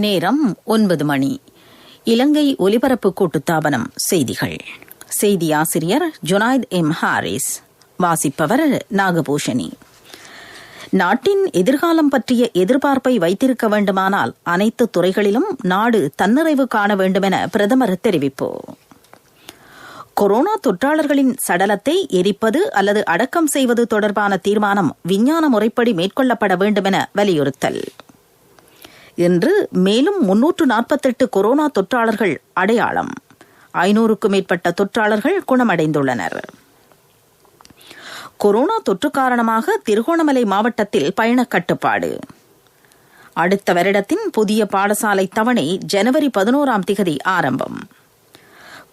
நேரம் 9 மணி. இலங்கை ஒலிபரப்பு கூட்டுத்தாபனம் செய்திகள். செய்தி ஆசிரியர் ஜுனைத் எம் ஹாரிஸ். வாசிப்பவர் நாகபூஷணி. நாட்டின் எதிர்காலம் பற்றிய எதிர்பார்ப்பை வைத்திருக்க வேண்டுமானால் அனைத்து துறைகளிலும் நாடு தன்னிறைவு காண வேண்டுமென பிரதமர் தெரிவிப்பு. கொரோனா தொற்றாளர்களின் சடலத்தை எரிப்பது அல்லது அடக்கம் செய்வது தொடர்பான தீர்மானம் விஞ்ஞான முறைப்படி மேற்கொள்ளப்பட வேண்டுமென வலியுறுத்தல். இன்று மேலும் 348 கொரோனா தொற்றாளர்கள் அடையாளம். 500க்கும் மேற்பட்ட தொற்றாளர்கள் குணமடைந்துள்ளனர். கொரோனா தொற்று காரணமாக திருகோணமலை மாவட்டத்தில் பயணக் கட்டுப்பாடு. அடுத்த வருடத்தின் புதிய பாடசாலை தவணை ஜனவரி 11 ஆரம்பம்.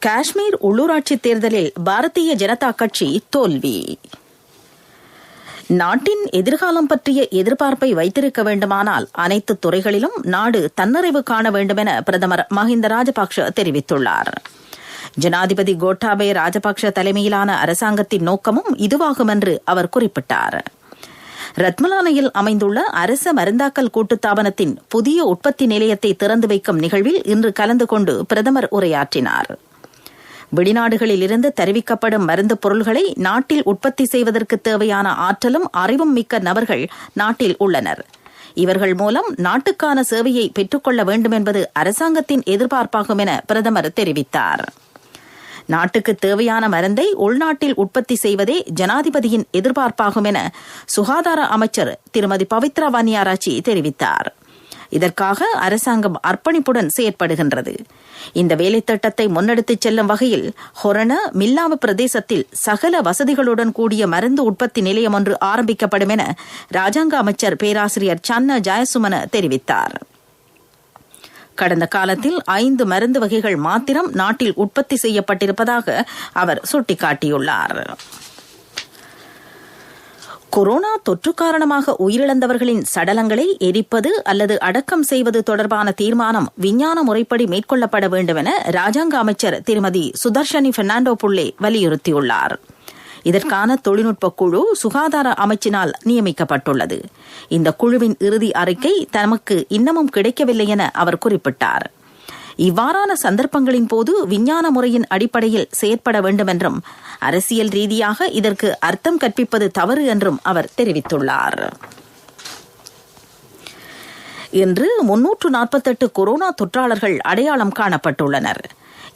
காஷ்மீர் உள்ளூராட்சித் தேர்தலில் பாரதிய ஜனதா கட்சி தோல்வி. நாட்டின் எதிர்காலம் பற்றிய எதிர்பார்ப்பை வைத்திருக்க வேண்டுமானால் அனைத்து துறைகளிலும் நாடு தன்னிறைவு காண வேண்டுமென பிரதமர் மஹிந்த ராஜபக்ஷ தெரிவித்துள்ளார். ஜனாதிபதி கோட்டாபய ராஜபக்ஷ தலைமையிலான அரசாங்கத்தின் நோக்கமும் இதுவாகும் என்று அவர் குறிப்பிட்டார். ரத்மலானையில் அமைந்துள்ள அரச மருந்தாக்கல் கூட்டுத்தாபனத்தின் புதிய உற்பத்தி நிலையத்தை திறந்து வைக்கும் நிகழ்வில் இன்று கலந்து கொண்டு பிரதமர் உரையாற்றினார். வெளிநாடுகளில் இருந்து தெரிவிக்கப்படும் மருந்து பொருள்களை நாட்டில் உற்பத்தி செய்வதற்கு தேவையான ஆற்றலும் அறிவும் மிக்க நபர்கள் நாட்டில் உள்ளனர். இவர்கள் மூலம் நாட்டுக்கான சேவையை பெற்றுக்கொள்ள வேண்டும் என்பது அரசாங்கத்தின் எதிர்பார்ப்பாகும் என பிரதமர் தெரிவித்தார். நாட்டுக்கு தேவையான மருந்தை உள்நாட்டில் உற்பத்தி செய்வதே ஜனாதிபதியின் எதிர்பார்ப்பாகும் என சுகாதார அமைச்சர் திருமதி பவித்ரா வன்னியாராச்சி தெரிவித்தார். இதற்காக அரசாங்கம் அர்ப்பணிப்புடன் செயற்படுகின்றது. இந்த வேலைத்திட்டத்தை முன்னெடுத்துச் செல்லும் வகையில் ஹொரண மில்லாம பிரதேசத்தில் சகல வசதிகளுடன் கூடிய மருந்து உற்பத்தி நிலையம் ஒன்று ஆரம்பிக்கப்படும் என ராஜாங்க அமைச்சர் பேராசிரியர் சன்ன ஜயசுமன தெரிவித்தார். கடந்த காலத்தில் 5 மருந்து வகைகள் மாத்திரம் நாட்டில் உற்பத்தி செய்யப்பட்டிருப்பதாக அவர் சுட்டிக்காட்டியுள்ளார். கொரோனா தொற்று காரணமாக உயிரிழந்தவர்களின் சடலங்களை எரிப்பது அல்லது அடக்கம் செய்வது தொடர்பான தீர்மானம் விஞ்ஞான முறைப்படி மேற்கொள்ளப்பட வேண்டும் என ராஜாங்க அமைச்சர் திருமதி சுதர்ஷனி பெர்னாண்டோ புள்ளே வலியுறுத்தியுள்ளார். இதற்கான தொழில்நுட்ப குழு சுகாதார அமைச்சினால் நியமிக்கப்பட்டுள்ளது. இந்த குழுவின் இறுதி அறிக்கை தமக்கு இன்னமும் கிடைக்கவில்லை என அவர் குறிப்பிட்டார். இவ்வாறான சந்தர்ப்பங்களின் போது விஞ்ஞான முறையின் அடிப்படையில் செயற்பட வேண்டும் என்றும் அரசியல் ரீதியாக இதற்கு அர்த்தம் கற்பிப்பது தவறு என்றும் அவர் தெரிவித்துள்ளார். இன்று 348 கொரோனா தொற்றாளர்கள் அடையாளம் காணப்பட்டுள்ளனர்.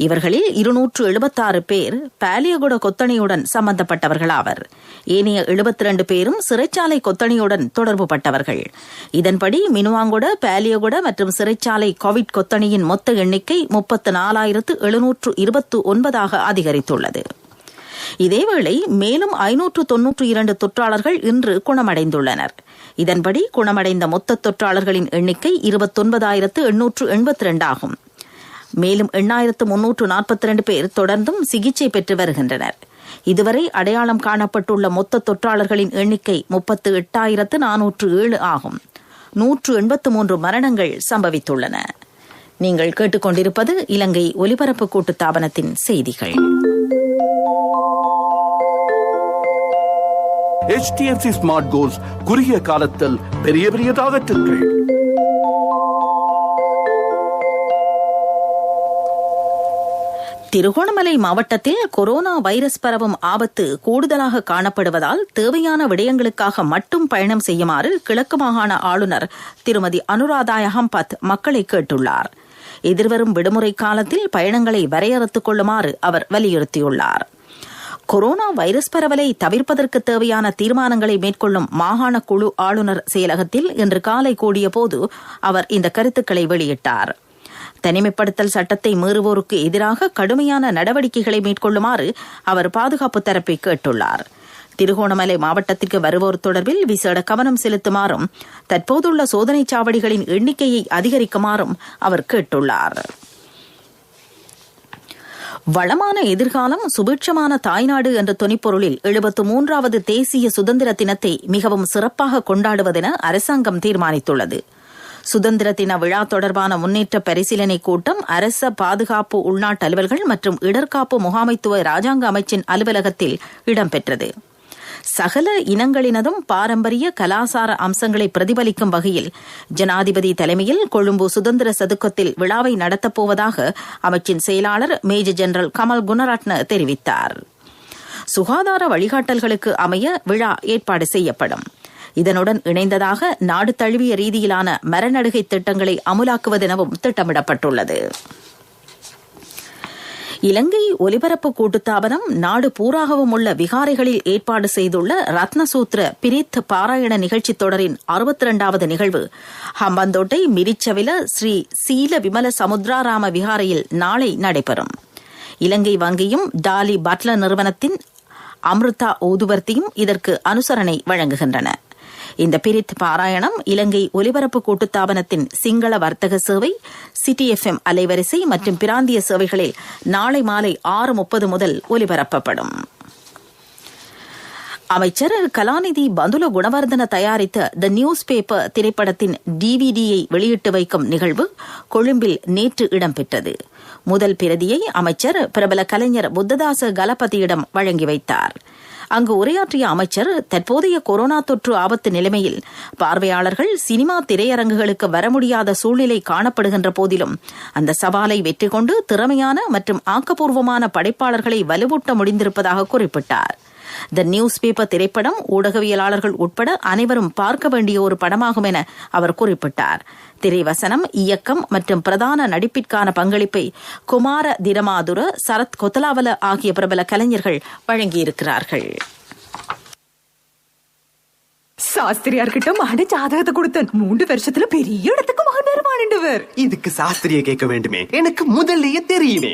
இவர்களில் 276 பேர் பாலியகுட கொத்தணியுடன் சம்பந்தப்பட்டவர்களாவர். ஏனைய 72 பேரும் சிறைச்சாலை கொத்தணியுடன் தொடர்புபட்டவர்கள். இதன்படி மினுவாங்குட, பாலியகுட மற்றும் சிறைச்சாலை கோவிட் கொத்தணியின் மொத்த எண்ணிக்கை 34,729 அதிகரித்துள்ளது. இதேவேளை மேலும் 592 தொற்றாளர்கள் இன்று குணமடைந்துள்ளனர். இதன்படி குணமடைந்த மொத்த தொற்றாளர்களின் எண்ணிக்கை 29,882 ஆகும். மேலும் 8,342 பேர் தொடர்ந்தும் சிகிச்சை பெற்று வருகின்றனர். இதுவரை அடையாளம் காணப்பட்டுள்ள மொத்த தொற்றாளர்களின் எண்ணிக்கை 38,407 ஆகும். 183 மரணங்கள் சம்பவித்துள்ளன. நீங்கள் கேட்டுக்கொண்டிருப்பது இலங்கை ஒலிபரப்பு கூட்டுத்தாபனத்தின் செய்திகள். HDFC ஸ்மார்ட் கோல்ஸ் குறுகிய காலத்தில் பெரிய டார்கெட்டுகள். திருகோணமலை மாவட்டத்தில் கொரோனா வைரஸ் பரவும் ஆபத்து கூடுதலாக காணப்படுவதால் தேவையான விடயங்களுக்காக மட்டும் பயணம் செய்யுமாறு கிழக்கு மாகாண ஆளுநர் திருமதி அனுராதா ஹம்பத் மக்களை கேட்டுள்ளார். எதிர்வரும் விடுமுறை காலத்தில் பயணங்களை வரையறுத்துக் கொள்ளுமாறு அவர் வலியுறுத்தியுள்ளார். கொரோனா வைரஸ் பரவலை தவிர்ப்பதற்கு தேவையான தீர்மானங்களை மேற்கொள்ளும் மாகாண குழு ஆளுநர் செயலகத்தில் இன்று காலை கூடியபோது அவர் இந்த கருத்துக்களை வெளியிட்டார். தனிமைப்படுத்தல் சட்டத்தை மீறுவோருக்கு எதிராக கடுமையான நடவடிக்கைகளை மேற்கொள்ளுமாறு அவர் பாதுகாப்பு தரப்பை கேட்டுள்ளார். திருகோணமலை மாவட்டத்திற்கு வருவோர் தொடர்பில் விசேட கவனம் செலுத்துமாறும் தற்போதுள்ள சோதனைச் சாவடிகளின் எண்ணிக்கையை அதிகரிக்குமாறும் அவர் கேட்டுள்ளார். வளமான எதிர்காலம் சுபீட்சமான தாய்நாடு என்ற தொனிப்பொருளில் 73வது தேசிய சுதந்திர தினத்தை மிகவும் சிறப்பாக கொண்டாடுவதென அரசாங்கம் தீர்மானித்துள்ளது. சுதந்திர தின விழா தொடர்பான முன்னேற்ற பரிசீலனை கூட்டம் அரச பாதுகாப்பு உள்நாட்டு அலுவல்கள் மற்றும் இடர்காப்பு முகாமைத்துவ ராஜாங்க அமைச்சின் அலுவலகத்தில் இடம்பெற்றது. சகல இனங்களினதும் பாரம்பரிய கலாசார அம்சங்களை பிரதிபலிக்கும் வகையில் ஜனாதிபதி தலைமையில் கொழும்பு சுதந்திர சதுக்கத்தில் விழாவை நடத்தப்போவதாக அமைச்சின் செயலாளர் மேஜர் ஜெனரல் கமல் குணரட்ன தெரிவித்தார். சுகாதார வழிகாட்டல்களுக்கு அமைய விழா ஏற்பாடு செய்யப்படும். இதனுடன் இணைந்ததாக நாடு தழுவிய ரீதியிலான மரநடுகை திட்டங்களை அமுலாக்குவதெனவும் திட்டமிடப்பட்டுள்ளது. இலங்கை ஒலிபரப்பு கூட்டுத்தாபனம் நாடு பூராகவும் உள்ள விகாரைகளில் ஏற்பாடு செய்துள்ள ரத்னசூத்திர பிரித் பாராயண நிகழ்ச்சி தொடரின் 62வது நிகழ்வு ஹம்பந்தோட்டை மிரிச்சவில ஸ்ரீ சீல விமல சமுத்ராராம விகாரையில் நாளை நடைபெறும். இலங்கை வங்கியும் டாலி பட்லர் நிறுவனத்தின் அம்ருதா ஊதுவர்த்தியும் இதற்கு அனுசரணை வழங்குகின்றன. இந்த பிரித் பாராயணம் இலங்கை ஒலிபரப்பு கூட்டுத்தாபனத்தின் சிங்கள வர்த்தக சேவை, சிட்டி FM அலைவரிசை மற்றும் பிராந்திய சேவைகளில் நாளை மாலை 6:30 முதல் ஒலிபரப்பப்படும். அமைச்சர் கலாநிதி பந்துல குணவர்தன தயாரித்த த நியூஸ் பேப்பர் திரைப்படத்தின் DVDயை வெளியிட்டு வைக்கும் நிகழ்வு கொழும்பில் நேற்று இடம்பெற்றது. முதல் பிரதியை அமைச்சர் பிரபல கலைஞர் புத்ததாச கலபதியிடம் வழங்கி வைத்தார். அங்கு உரையாற்றிய அமைச்சர், தற்போதைய கொரோனா தொற்று ஆபத்து நிலைமையில் பார்வையாளர்கள் சினிமா திரையரங்குகளுக்கு வர முடியாத சூழ்நிலை காணப்படுகின்ற போதிலும் அந்த சவாலை வெற்றி கொண்டு திறமையான மற்றும் ஆக்கப்பூர்வமான படைப்பாளர்களை வலுவூட்ட முடிந்திருப்பதாக குறிப்பிட்டார். த நியூஸ் பேப்பர் திரைப்படம் ஊடகவியலாளர்கள் உட்பட அனைவரும் பார்க்க வேண்டிய ஒரு படமாகும் என அவர் குறிப்பிட்டார். திரைவசனம், இயக்கம் மற்றும் பிரதான நடிப்பிற்கான பங்களிப்பை குமார திரமாதுர, சரத் கொத்தலாவல ஆகிய பிரபல கலைஞர்கள் வழங்கியிருக்கிறார்கள். சாஸ்திரியார்கிட்ட மகன ஜாதகத்தை கொடுத்தேன். 3 வருஷத்துல பெரிய இடத்துக்கு மகன் வருவானுவர். இதுக்கு சாஸ்திரிய கேட்க வேண்டுமே, எனக்கு முதல்லயே தெரியுமே.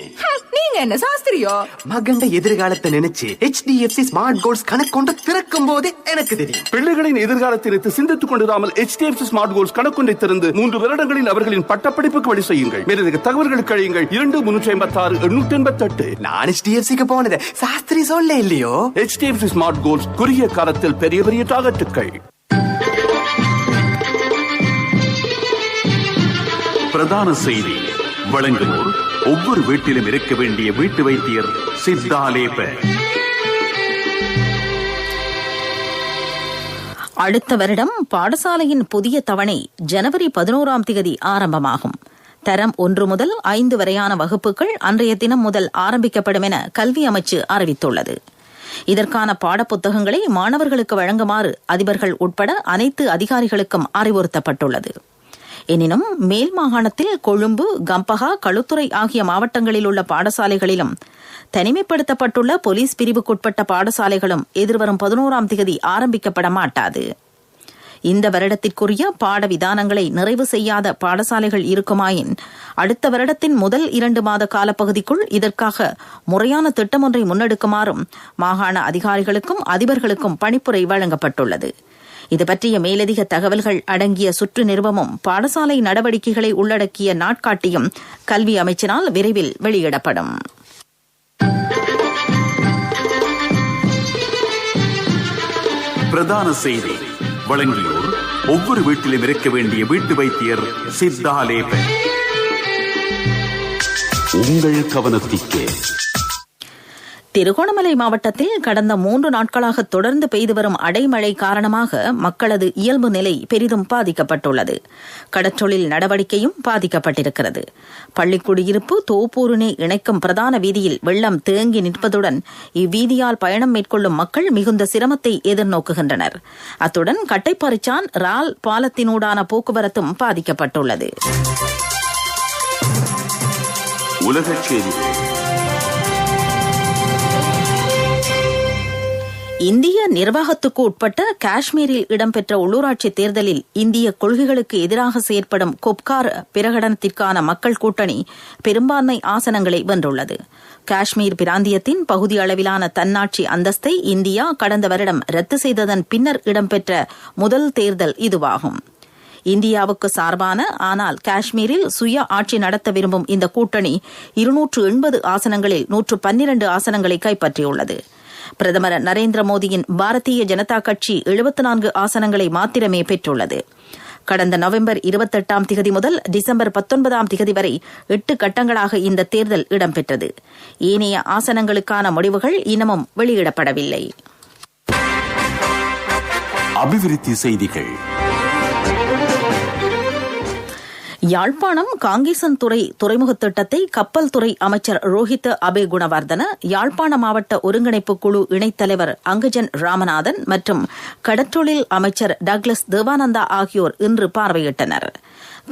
நீங்க என்ன சாஸ்திரியோ? மகண்ட எதிர்காலத்தை நினைச்சு HDFC ஸ்மார்ட் கோல்ஸ் கணக்கொண்ட திறக்கும் போதே எனக்கு தெரியும். பிள்ளைகளின் எதிர்காலத்தை நினைத்து சிந்தித்துக் கொண்டிராமல் HDFC ஸ்மார்ட் கோல்ஸ் கணக்கொன்றை திறந்து 3 வருடங்களில் அவர்களின் பட்டப்படிப்புக்கு வழி செய்யுங்கள். மேலதிக தகவல்களுக்கு அழையுங்கள் 2356-888. நான் HDFCக்கு போனது சாஸ்திரி சொல்ல இல்லையோ. HDFC ஸ்மார்ட் கோல்ஸ் குறுகிய காலத்தில் பெரிய பெரிய டார்கெட்டுகள். பிரதான செய்தி வழங்குவோர் ஒவ்வொரு வீட்டிலும் இருக்க வேண்டிய வீட்டு வைத்தியர் சித்தாலேப. அடுத்த வருடம் பாடசாலையின் புதிய தவணை ஜனவரி 11 ஆரம்பமாகும். தரம் 1 முதல் 5 வரையான வகுப்புகள் அன்றைய தினம் முதல் ஆரம்பிக்கப்படும் என கல்வி அமைச்சு அறிவித்துள்ளது. இதற்கான பாடப்புத்தகங்களை மாணவர்களுக்கு வழங்குமாறு அதிபர்கள் உட்பட அனைத்து அதிகாரிகளுக்கும் அறிவுறுத்தப்பட்டுள்ளது. எனினும் மேல் மாகாணத்தில் கொழும்பு, கம்பஹா, களுத்துறை ஆகிய மாவட்டங்களில் உள்ள பாடசாலைகளிலும் தனிமைப்படுத்தப்பட்டுள்ள போலீஸ் பிரிவுக்குட்பட்ட பாடசாலைகளும் எதிர்வரும் 11 ஆரம்பிக்கப்பட மாட்டாது. இந்த வருடத்திற்குரிய பாட விதானங்களை நிறைவு செய்யாத பாடசாலைகள் இருக்குமாயின் அடுத்த வருடத்தின் முதல் 2 மாத காலப்பகுதிக்குள் இதற்காக முறையான திட்டம் ஒன்றை முன்னெடுக்குமாறும் மாகாண அதிகாரிகளுக்கும் அதிபர்களுக்கும் பணிப்புரை வழங்கப்பட்டுள்ளது. இதுபற்றிய மேலதிக தகவல்கள் அடங்கிய சுற்று நிறுவமும் பாடசாலை நடவடிக்கைகளை உள்ளடக்கிய நாட்காட்டியும் கல்வி அமைச்சினால் விரைவில் வெளியிடப்படும். பிரதான செய்தி வழங்கியோர் ஒவ்வொரு வீட்டிலும் இருக்க வேண்டிய வீட்டு வைத்தியர் சித்தாலேப. உங்கள் கவனத்திற்கு திருகோணமலை மாவட்டத்தில் கடந்த 3 நாட்களாக தொடர்ந்து பெய்து வரும் அடைமழை காரணமாக மக்களது இயல்பு நிலை பெரிதும் பாதிக்கப்பட்டுள்ளது. கடற்றொழில் நடவடிக்கையும் பாதிக்கப்பட்டிருக்கிறது. பள்ளிக்குடியிருப்பு தோப்பூரினை இணைக்கும் பிரதான வீதியில் வெள்ளம் தேங்கி நிற்பதுடன் இவ்வீதியால் பயணம் மேற்கொள்ளும் மக்கள் மிகுந்த சிரமத்தை எதிர்நோக்குகின்றனர். அத்துடன் கட்டைப்பறிச்சான் ரால் பாலத்தினூடான போக்குவரத்தும் பாதிக்கப்பட்டுள்ளது. உலகச் செய்திகள். இந்திய நிர்வாகத்துக்கு உட்பட்ட காஷ்மீரில் இடம்பெற்ற உள்ளூராட்சி தேர்தலில் இந்திய கொள்கைகளுக்கு எதிராக செயற்படும் கொப்கார் பிரகடனத்திற்கான மக்கள் கூட்டணி பெரும்பான்மை ஆசனங்களை வென்றுள்ளது. காஷ்மீர் பிராந்தியத்தின் பகுதி அளவிலான தன்னாட்சி அந்தஸ்தை இந்தியா கடந்த வருடம் ரத்து செய்ததன் பின்னர் இடம்பெற்ற முதல் தேர்தல் இதுவாகும். இந்தியாவுக்கு சார்பான ஆனால் காஷ்மீரில் சுய ஆட்சி நடத்த விரும்பும் இந்த கூட்டணி 280 ஆசனங்களில் 112 ஆசனங்களை கைப்பற்றியுள்ளது. பிரதமர் நரேந்திர மோடியின் பாரதிய ஜனதா கட்சி 74 ஆசனங்களை மாத்திரமே பெற்றுள்ளது. கடந்த நவம்பர் 28 முதல் டிசம்பர் 19 வரை 8 கட்டங்களாக இந்த தேர்தல் இடம்பெற்றது. ஏனைய ஆசனங்களுக்கான முடிவுகள் இன்னமும் வெளியிடப்படவில்லை. அபிவிருத்தி செய்திகள். யாழ்ப்பாணம் காங்கேசன்துறை துறைமுக திட்டத்தை கப்பல் துறை அமைச்சர் ரோஹித் அபே குணவர்தன, யாழ்ப்பாண மாவட்ட ஒருங்கிணைப்பு குழு இணைத்தலைவர் அங்கஜன் ராமநாதன் மற்றும் கடற்றொழில் அமைச்சர் டக்ளஸ் தேவானந்தா ஆகியோர் இன்று பார்வையிட்டனர்.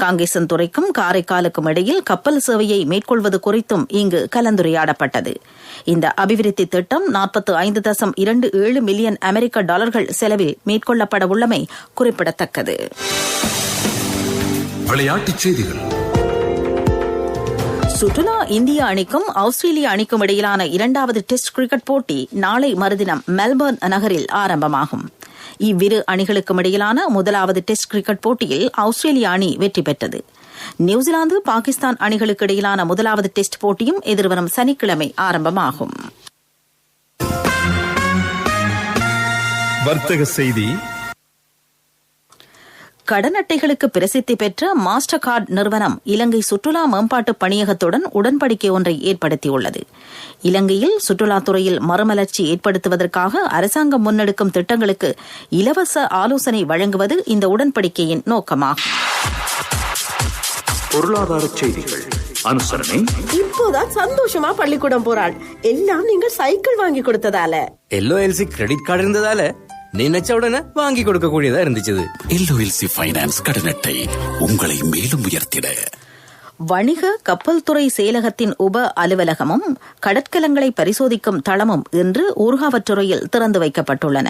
காங்கேசன்துறைக்கும் காரைக்காலுக்கும் இடையில் கப்பல் சேவையை மேற்கொள்வது குறித்தும் இங்கு கலந்துரையாடப்பட்டது. இந்த அபிவிருத்தி திட்டம் 45.27 மில்லியன் அமெரிக்க டாலர்கள் செலவில் மேற்கொள்ளப்பட உள்ளமை குறிப்பிடத்தக்கது. விளையாட்டுச் செய்திகள். சுற்றுலா இந்திய அணிக்கும் ஆஸ்திரேலிய அணிக்கும் இடையிலான 2வது டெஸ்ட் கிரிக்கெட் போட்டி நாளை மறுதினம் மெல்பர்ன் நகரில் ஆரம்பமாகும். இவ்விரு அணிகளுக்கும் இடையிலான 1வது டெஸ்ட் கிரிக்கெட் போட்டியில் ஆஸ்திரேலிய அணி வெற்றி பெற்றது. நியூசிலாந்து பாகிஸ்தான் அணிகளுக்கு இடையிலான 1வது டெஸ்ட் போட்டியும் எதிர்வரும் சனிக்கிழமை ஆரம்பமாகும். வர்த்தக செய்தி. கடன் அட்டைகளுக்கு பிரசித்தி பெற்ற மாஸ்டர் கார்டு நிறுவனம் இலங்கை சுற்றுலா மேம்பாட்டு பணியகத்துடன் உடன்படிக்கை ஒன்றை ஏற்படுத்தியுள்ளது. இலங்கையில் சுற்றுலாத்துறையில் மறுமலர்ச்சி ஏற்படுத்துவதற்காக அரசாங்கம் முன்னெடுக்கும் திட்டங்களுக்கு இலவச ஆலோசனை வழங்குவது இந்த உடன்படிக்கையின் நோக்கமாகும். பொருளாதார செய்திகள். அனுசரணை. இப்போதான் சந்தோஷமா பள்ளிக்கூடம் போறாள். எல்லாம் நீங்கள் சைக்கிள் வாங்கி கொடுத்ததால. LOLC கிரெடிட் கார்டு இருந்ததால நினைச்ச உடனே வாங்கி கொடுக்க கூடியதா இருந்துச்சு. LOLC ஃபைனான்ஸ் கடன் அட்டை உங்களை மேலும் உயர்த்திட. வணிக கப்பல் துறை செயலகத்தின் உப அலுவலகமும் கடற்கலங்களை பரிசோதிக்கும் தளமும் இன்று ஊர்காவற்றுறையில் திறந்து வைக்கப்பட்டுள்ளன.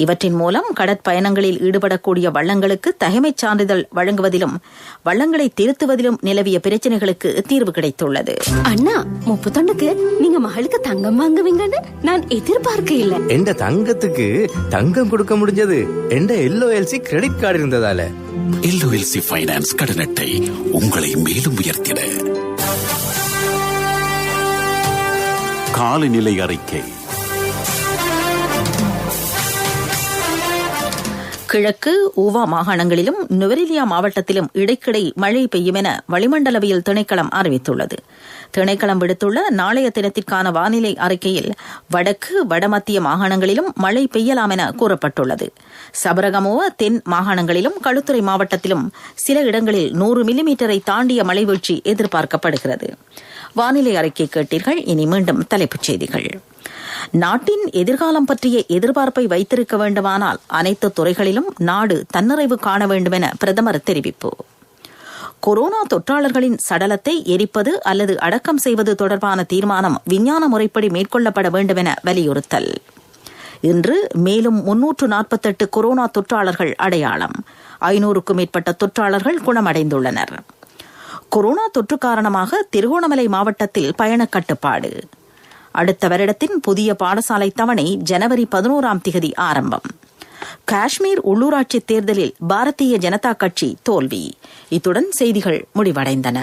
இவற்றின் மூலம் கடற்பயணங்களில் ஈடுபடக்கூடிய வள்ளங்களுக்கு தகைமைச் சான்றிதழ் வழங்குவதிலும் வள்ளங்களை திருத்துவதிலும் நிலவிய பிரச்சினைகளுக்கு தீர்வு கிடைத்துள்ளது. அண்ணா, 31க்கு நீங்க மகளுக்கு தங்கம் வாங்குவீங்கன்னு நான் எதிர்பார்க்க இல்ல. எந்த தங்கத்துக்கு தங்கம் கொடுக்க முடிஞ்சது எந்த LOLC கிரெடிட் கார்டு இருந்ததால. LOLC ஃபைனான்ஸ் கடன் அட்டை உங்களை மேலும் உயர்த்திட. காலநிலை அறிக்கை. கிழக்கு ஊவா மாகாணங்களிலும் நுவரெலியா மாவட்டத்திலும் இடைக்கிடை மழை பெய்யும் என வளிமண்டலவியல் திணைக்களம் அறிவித்துள்ளது. திணைக்களம் விடுத்துள்ள நாளைய தினத்திற்கான வானிலை அறிக்கையில் வடக்கு வடமத்திய மாகாணங்களிலும் மழை பெய்யலாம் என கூறப்பட்டுள்ளது. சபரகமுவ தென் மாகாணங்களிலும் களுத்துறை மாவட்டத்திலும் சில இடங்களில் 100 மில்லிமீட்டரை தாண்டிய மழை வீழ்ச்சி எதிர்பார்க்கப்படுகிறது. வானிலை அறிக்கை கேட்டீர்கள். இனி மீண்டும் தலைப்புச் செய்திகள். நாட்டின் எதிர்காலம் பற்றிய எதிர்பார்ப்பை வைத்திருக்க வேண்டுமானால் அனைத்து துறைகளிலும் நாடு தன்னிறைவு காண வேண்டும் என பிரதமர் தெரிவிப்பு. கொரோனா தொற்றாளர்களின் சடலத்தை எரிப்பது அல்லது அடக்கம் செய்வது தொடர்பான தீர்மானம் விஞ்ஞான முறைப்படி மேற்கொள்ளப்பட வேண்டும் என வலியுறுத்தல். இன்று மேலும் 348 கொரோனா தொற்றாளர்கள் அடையாளம். 500க்கும் மேற்பட்ட தொற்றாளர்கள் குணமடைந்துள்ளனர். கொரோனா தொற்று காரணமாக திருகோணமலை மாவட்டத்தில் பயணக் கட்டுப்பாடு. அடுத்த வருடத்தின் புதிய பாடசாலை தவணை ஜனவரி 11 ஆரம்பம். காஷ்மீர் உள்ளூராட்சி தேர்தலில் பாரதிய ஜனதா கட்சி தோல்வி. இத்துடன் செய்திகள் முடிவடைந்தன.